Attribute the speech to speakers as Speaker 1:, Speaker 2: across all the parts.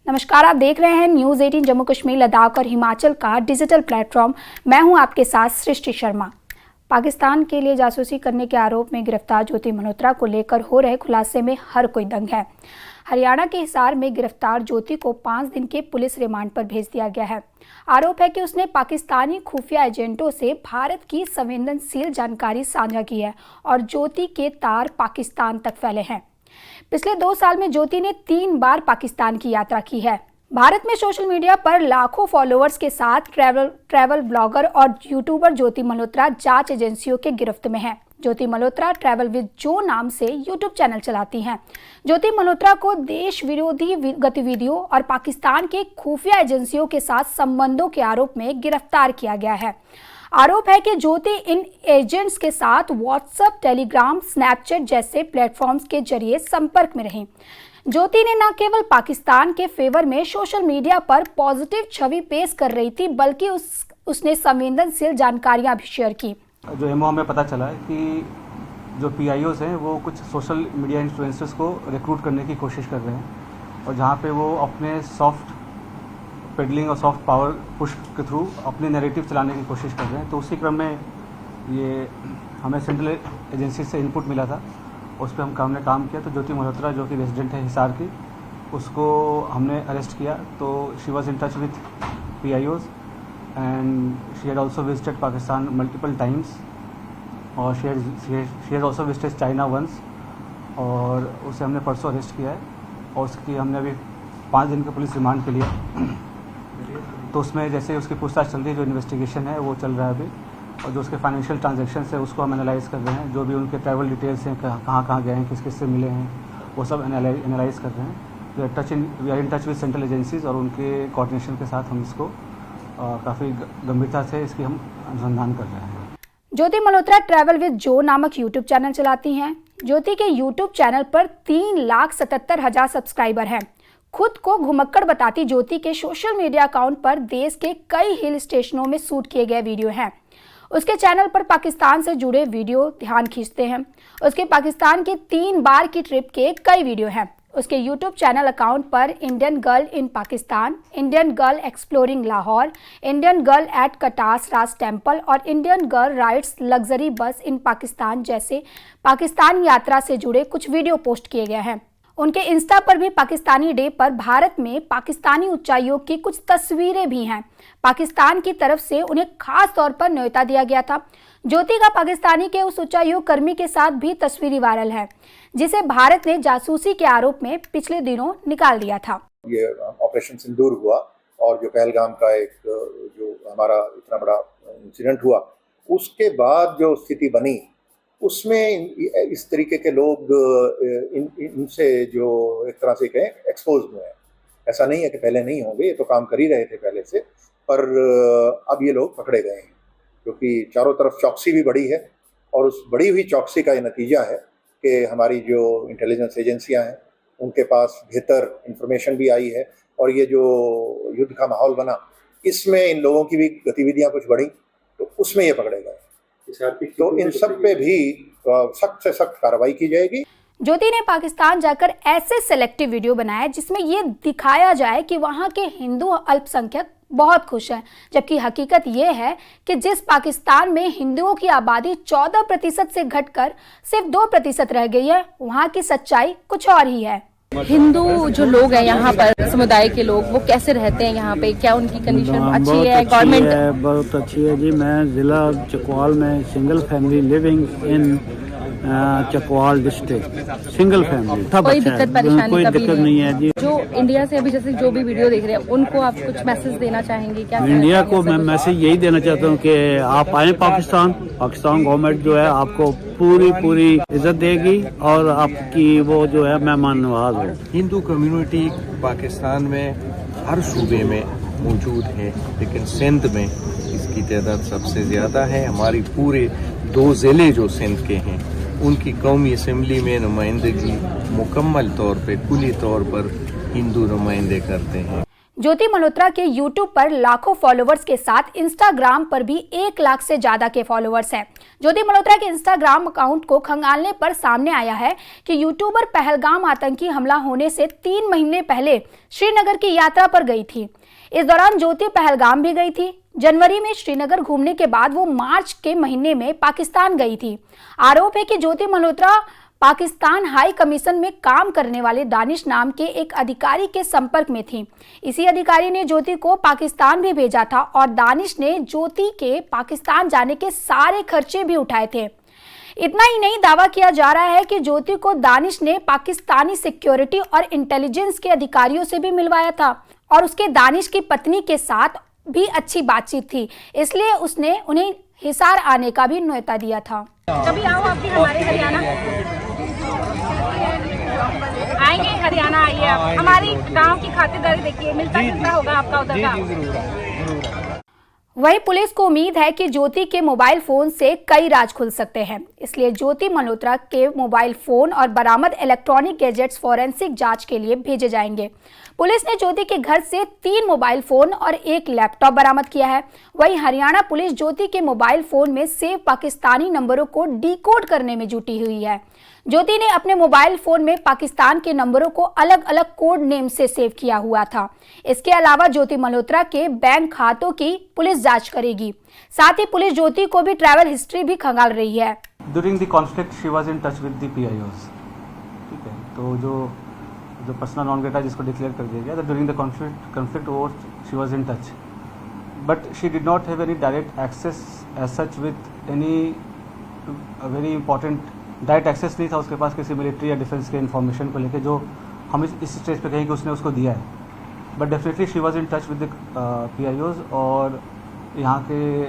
Speaker 1: नमस्कार, आप देख रहे हैं न्यूज़ 18 जम्मू कश्मीर, लद्दाख और हिमाचल का डिजिटल प्लेटफॉर्म। मैं हूं आपके साथ सृष्टि शर्मा। पाकिस्तान के लिए जासूसी करने के आरोप में गिरफ्तार ज्योति मल्होत्रा को लेकर हो रहे खुलासे में हर कोई दंग है। हरियाणा के हिसार में गिरफ्तार ज्योति को 5 दिन के पुलिस रिमांड पर भेज दिया गया है। आरोप है कि उसने पाकिस्तानी खुफिया एजेंटों से भारत की संवेदनशील जानकारी साझा की है और ज्योति के तार पाकिस्तान तक फैले हैं। पिछले 2 साल में ज्योति ने 3 बार पाकिस्तान की यात्रा की है। भारत में सोशल मीडिया पर लाखों फॉलोअर्स के साथ ट्रैवल ब्लॉगर और यूट्यूबर ज्योति मल्होत्रा जांच एजेंसियों के गिरफ्त में हैं। ज्योति मल्होत्रा ट्रैवल विद जो नाम से यूट्यूब चैनल चलाती हैं। ज्योति मल्होत्रा को देश विरोधी गतिविधियों और पाकिस्तान के खुफिया एजेंसियों के साथ संबंधों के आरोप में गिरफ्तार किया गया है। आरोप है कि ज्योति इन एजेंट्स के साथ व्हाट्सएप, टेलीग्राम, स्नैपचैट जैसे प्लेटफॉर्म्स के जरिए संपर्क में रही। ज्योति ने न केवल पाकिस्तान के फेवर में सोशल मीडिया पर पॉजिटिव छवि पेश कर रही थी, बल्कि उसने संवेदनशील जानकारियां भी शेयर की।
Speaker 2: जो एमओ हमें पता चला है कि जो पीआईओज हैं वो कुछ सोशल मीडिया इन्फ्लुएंसर्स को रिक्रूट करने की कोशिश कर रहे हैं और जहाँ पे वो अपने सॉफ्ट पेडलिंग और सॉफ्ट पावर पुश के थ्रू अपने नैरेटिव चलाने की कोशिश कर रहे हैं। तो उसी क्रम में ये हमें सेंट्रल एजेंसी से इनपुट मिला था, उस पर हमने काम किया। तो ज्योति मल्होत्रा जो कि रेजिडेंट है हिसार की, उसको हमने अरेस्ट किया। तो she was in touch with PIOs and she had also visited Pakistan multiple times और she has also visited China once, और उसे हमने परसों अरेस्ट किया है और उसकी हमने अभी 5 दिन के पुलिस रिमांड के लिए। तो उसमें जैसे उसकी पूछताछ चल रही है, जो इन्वेस्टिगेशन है वो चल रहा है अभी, और जो उसके फाइनेंशियल ट्रांजैक्शंस है उसको हम एनालाइज़ कर रहे हैं। जो भी उनके ट्रैवल डिटेल्स हैं, कहाँ कहाँ गए हैं, किस किस से मिले हैं, वो सब एनालाइज़ कर रहे हैं। We are in touch with central agencies और उनके कोऑर्डिनेशन के साथ हम इसको काफ़ी गंभीरता से इसकी हम अनुसंधान कर रहे हैं।
Speaker 1: ज्योति मल्होत्रा ट्रैवल विद जो नामक यूट्यूब चैनल चलाती हैं। ज्योति के यूट्यूब चैनल पर 3,77,000 सब्सक्राइबर हैं। खुद को घुमक्कड़ बताती ज्योति के सोशल मीडिया अकाउंट पर देश के कई हिल स्टेशनों में शूट किए गए वीडियो हैं। उसके चैनल पर पाकिस्तान से जुड़े वीडियो ध्यान खींचते हैं। उसके पाकिस्तान की 3 बार की ट्रिप के कई वीडियो हैं। उसके यूट्यूब चैनल अकाउंट पर Indian girl in Pakistan, Indian girl exploring Lahore, Indian girl at Katas Raj temple और Indian girl rides luxury bus in Pakistan जैसे पाकिस्तान यात्रा से जुड़े कुछ वीडियो पोस्ट किए गए हैं। उनके इंस्टा पर भी पाकिस्तानी डे पर भारत में पाकिस्तानी उच्चायोग की कुछ तस्वीरें भी हैं। पाकिस्तान की तरफ से उन्हें खास तौर पर न्योता दिया गया था। ज्योति का पाकिस्तानी के उस उच्चायोग कर्मी के साथ भी तस्वीरें वायरल है, जिसे भारत ने जासूसी के आरोप में पिछले दिनों निकाल दिया था।
Speaker 3: ये ऑपरेशन सिंदूर हुआ और जो पहलगाम का एक जो हमारा इतना बड़ा इंसिडेंट हुआ, उसके बाद जो स्थिति बनी उसमें इस तरीके के लोग इनसे जो एक तरह से कहें एक्सपोज हुए हैं। ऐसा नहीं है कि पहले नहीं होंगे, ये तो काम कर ही रहे थे पहले से, पर अब ये लोग पकड़े गए हैं क्योंकि चारों तरफ चौकसी भी बढ़ी है और उस बढ़ी हुई चौकसी का ये नतीजा है कि हमारी जो इंटेलिजेंस एजेंसियां हैं उनके पास बेहतर इंफॉर्मेशन भी आई है और ये जो युद्ध का माहौल बना इसमें इन लोगों की भी गतिविधियां कुछ बढ़ी, तो उसमें ये पकड़े गए। तो इन सब पे भी सख्त से सख्त कार्रवाई की जाएगी।
Speaker 1: ज्योति ने पाकिस्तान जाकर ऐसे सेलेक्टिव वीडियो बनाए जिसमें ये दिखाया जाए कि वहां के हिंदू अल्पसंख्यक बहुत खुश हैं, जबकि हकीकत ये है कि जिस पाकिस्तान में हिंदुओं की आबादी 14% से घटकर सिर्फ 2% रह गई है, वहां की सच्चाई कुछ और ही है।
Speaker 4: हिंदू जो लोग हैं यहाँ पर, समुदाय के लोग, वो कैसे रहते हैं यहाँ पे? क्या उनकी कंडीशन अच्छी है? गवर्नमेंट
Speaker 5: बहुत अच्छी है जी। मैं जिला चकवाल में single family living in Chakwal district, single family.
Speaker 4: कोई दिक्कत परेशानी
Speaker 5: कोई दिक्कत नहीं है जी।
Speaker 4: जो इंडिया से अभी जैसे जो भी वीडियो देख रहे हैं उनको आप कुछ मैसेज देना चाहेंगे क्या?
Speaker 5: इंडिया को मैं मैसेज यही देना चाहता हूँ कि आप आए पाकिस्तान गवर्नमेंट जो है आपको पूरी इज्जत देगी और आपकी वो जो है मेहमान नवाज हो।
Speaker 6: हिंदू कम्युनिटी पाकिस्तान में हर सूबे में मौजूद है, लेकिन सिंध में इसकी तादाद सबसे ज्यादा है। हमारी पूरे 2 जिले जो सिंध के हैं उनकी कौमी असम्बली में नुमाइंदगी मुकम्मल तौर पे, कुली तौर पर हिंदू नुमाइंदे करते हैं।
Speaker 1: ज्योति मल्होत्रा के YouTube पर लाखों फॉलोवर्स के साथ इंस्टाग्राम पर भी 1 लाख से ज्यादा के फॉलोवर्स हैं। ज्योति मल्होत्रा के इंस्टाग्राम अकाउंट को खंगालने पर सामने आया है कि यूट्यूबर पहलगाम आतंकी हमला होने से 3 महीने पहले श्रीनगर की यात्रा पर गई थी। इस दौरान ज्योति पहलगाम भी गई थी। जनवरी में श्रीनगर घूमने के बाद वो मार्च के महीने में पाकिस्तान गई थी। आरोप है कि ज्योति मल्होत्रा पाकिस्तान हाई कमीशन में काम करने वाले दानिश नाम के एक अधिकारी के संपर्क में थी। इसी अधिकारी ने ज्योति को पाकिस्तान भी भेजा था और दानिश ने ज्योति के पाकिस्तान जाने के सारे खर्चे भी उठाए थे। इतना ही नहीं, दावा किया जा रहा है कि ज्योति को दानिश ने पाकिस्तानी सिक्योरिटी और इंटेलिजेंस के अधिकारियों से भी मिलवाया था और उसके दानिश की पत्नी के साथ भी अच्छी बातचीत थी, इसलिए उसने उन्हें हिसार आने का भी न्योता दिया था।
Speaker 4: कभी आओ आप भी हमारे हरियाणा, आएंगे हरियाणा, आइए आप, हमारी गांव की खातिरदारी देखिए, मिलता जुलता होगा आपका उधर का।
Speaker 1: वहीं पुलिस को उम्मीद है कि ज्योति के मोबाइल फोन से कई राज खुल सकते हैं, इसलिए ज्योति मल्होत्रा के मोबाइल फोन और बरामद इलेक्ट्रॉनिक गैजेट्स फॉरेंसिक जांच के लिए भेजे जाएंगे। पुलिस ने ज्योति के घर से 3 मोबाइल फोन और 1 लैपटॉप बरामद किया है। वहीं हरियाणा पुलिस ज्योति के मोबाइल फोन में सेव पाकिस्तानी नंबरों को डिकोड करने में जुटी हुई है। ज्योति ने अपने मोबाइल फोन में पाकिस्तान के नंबरों को अलग अलग कोड नेम से सेव किया हुआ था। इसके अलावा ज्योति मल्होत्रा के बैंक खातों की पुलिस जांच करेगी। साथ ही पुलिस ज्योति को भी ट्रैवल हिस्ट्री भी खंगाल रही है।
Speaker 2: During the conflict she was in touch with the PIOs। ठीक है, तो जो पर्सनल नॉन ग्रेटा जिसको डिक्लेयर कर दिया गया, ड्यूरिंग द कॉन्फ्लिक्ट वो she was in touch, but she did not have any direct access as such with any very important direct access नहीं था उसके पास किसी मिलिट्री या डिफेंस के इन्फॉर्मेशन को लेके जो हम इस स्टेज पे कहें कि उसने उसको दिया है। But definitely she was in touch with the PIOs और यहाँ के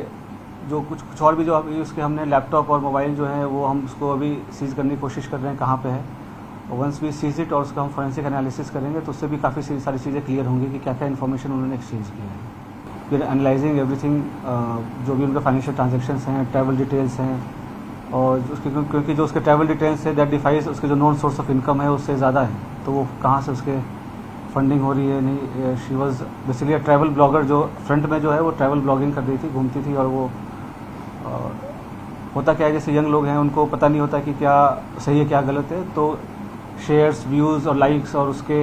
Speaker 2: जो कुछ और भी जो अभी उसके हमने लैपटॉप और मोबाइल जो है वो हम उसको अभी सीज करने की कोशिश कर रहे हैं कहाँ पे है। वंस वी सीज इट और उसका हम फोरेंसिक एनालिसिस करेंगे तो उससे भी काफ़ी सारी चीज़ें क्लियर होंगी कि क्या क्या इन्फॉर्मेशन उन्होंने एक्सचेंज किया है। फिर एनालाइजिंग एवरीथिंग, जो भी उनका फाइनेंशियल ट्रांजेक्शंस हैं, ट्रैवल डिटेल्स हैं और उसके क्योंकि जो उसके ट्रैवल डिटेल्स है दैट डिफाइज उसके जो नॉन सोर्स ऑफ इनकम है उससे ज़्यादा है, तो वो कहाँ से उसके फंडिंग हो रही है नहीं। She was basically a travel blogger, जो फ्रंट में जो है वो ट्रैवल ब्लॉगिंग कर रही थी, घूमती थी। और वो होता क्या है, जैसे यंग लोग हैं उनको पता नहीं होता कि क्या सही है क्या गलत है, तो शेयर्स, व्यूज़ और लाइक्स और उसके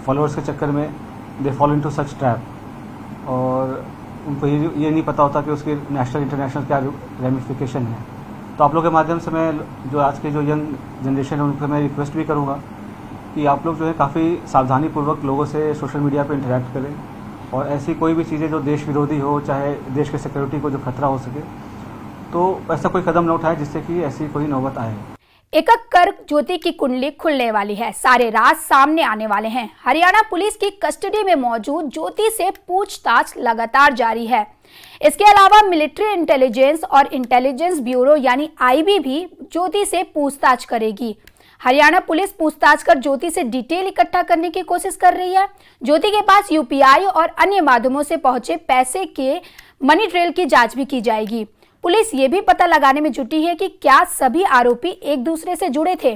Speaker 2: फॉलोअर्स के चक्कर में they follow into such trap और उनको ये नहीं पता होता कि उसके नेशनल इंटरनेशनल क्या रेमिफिकेशन है। तो आप लोगों के माध्यम से मैं जो आज के जो यंग जनरेशन है उनको मैं रिक्वेस्ट भी करूँगा कि आप लोग जो है काफ़ी सावधानीपूर्वक लोगों से सोशल मीडिया पर इंटरेक्ट करें और ऐसी कोई भी चीज़ें जो देश विरोधी हो, चाहे देश के सिक्योरिटी को जो खतरा हो सके, तो ऐसा कोई कदम न उठाए जिससे कि ऐसी कोई नौबत आए।
Speaker 1: एक कर ज्योति की कुंडली खुलने वाली है, सारे राज सामने आने वाले हैं। हरियाणा पुलिस की कस्टडी में मौजूद ज्योति से पूछताछ लगातार जारी है। इसके अलावा मिलिट्री इंटेलिजेंस और इंटेलिजेंस ब्यूरो यानी IB भी ज्योति से पूछताछ करेगी। हरियाणा पुलिस पूछताछ कर ज्योति से डिटेल इकट्ठा करने की कोशिश कर रही है। ज्योति के पास UPI और अन्य माध्यमों से पहुंचे पैसे के मनी ट्रेल की जांच भी की जाएगी। पुलिस ये भी पता लगाने में जुटी है कि क्या सभी आरोपी एक दूसरे से जुड़े थे।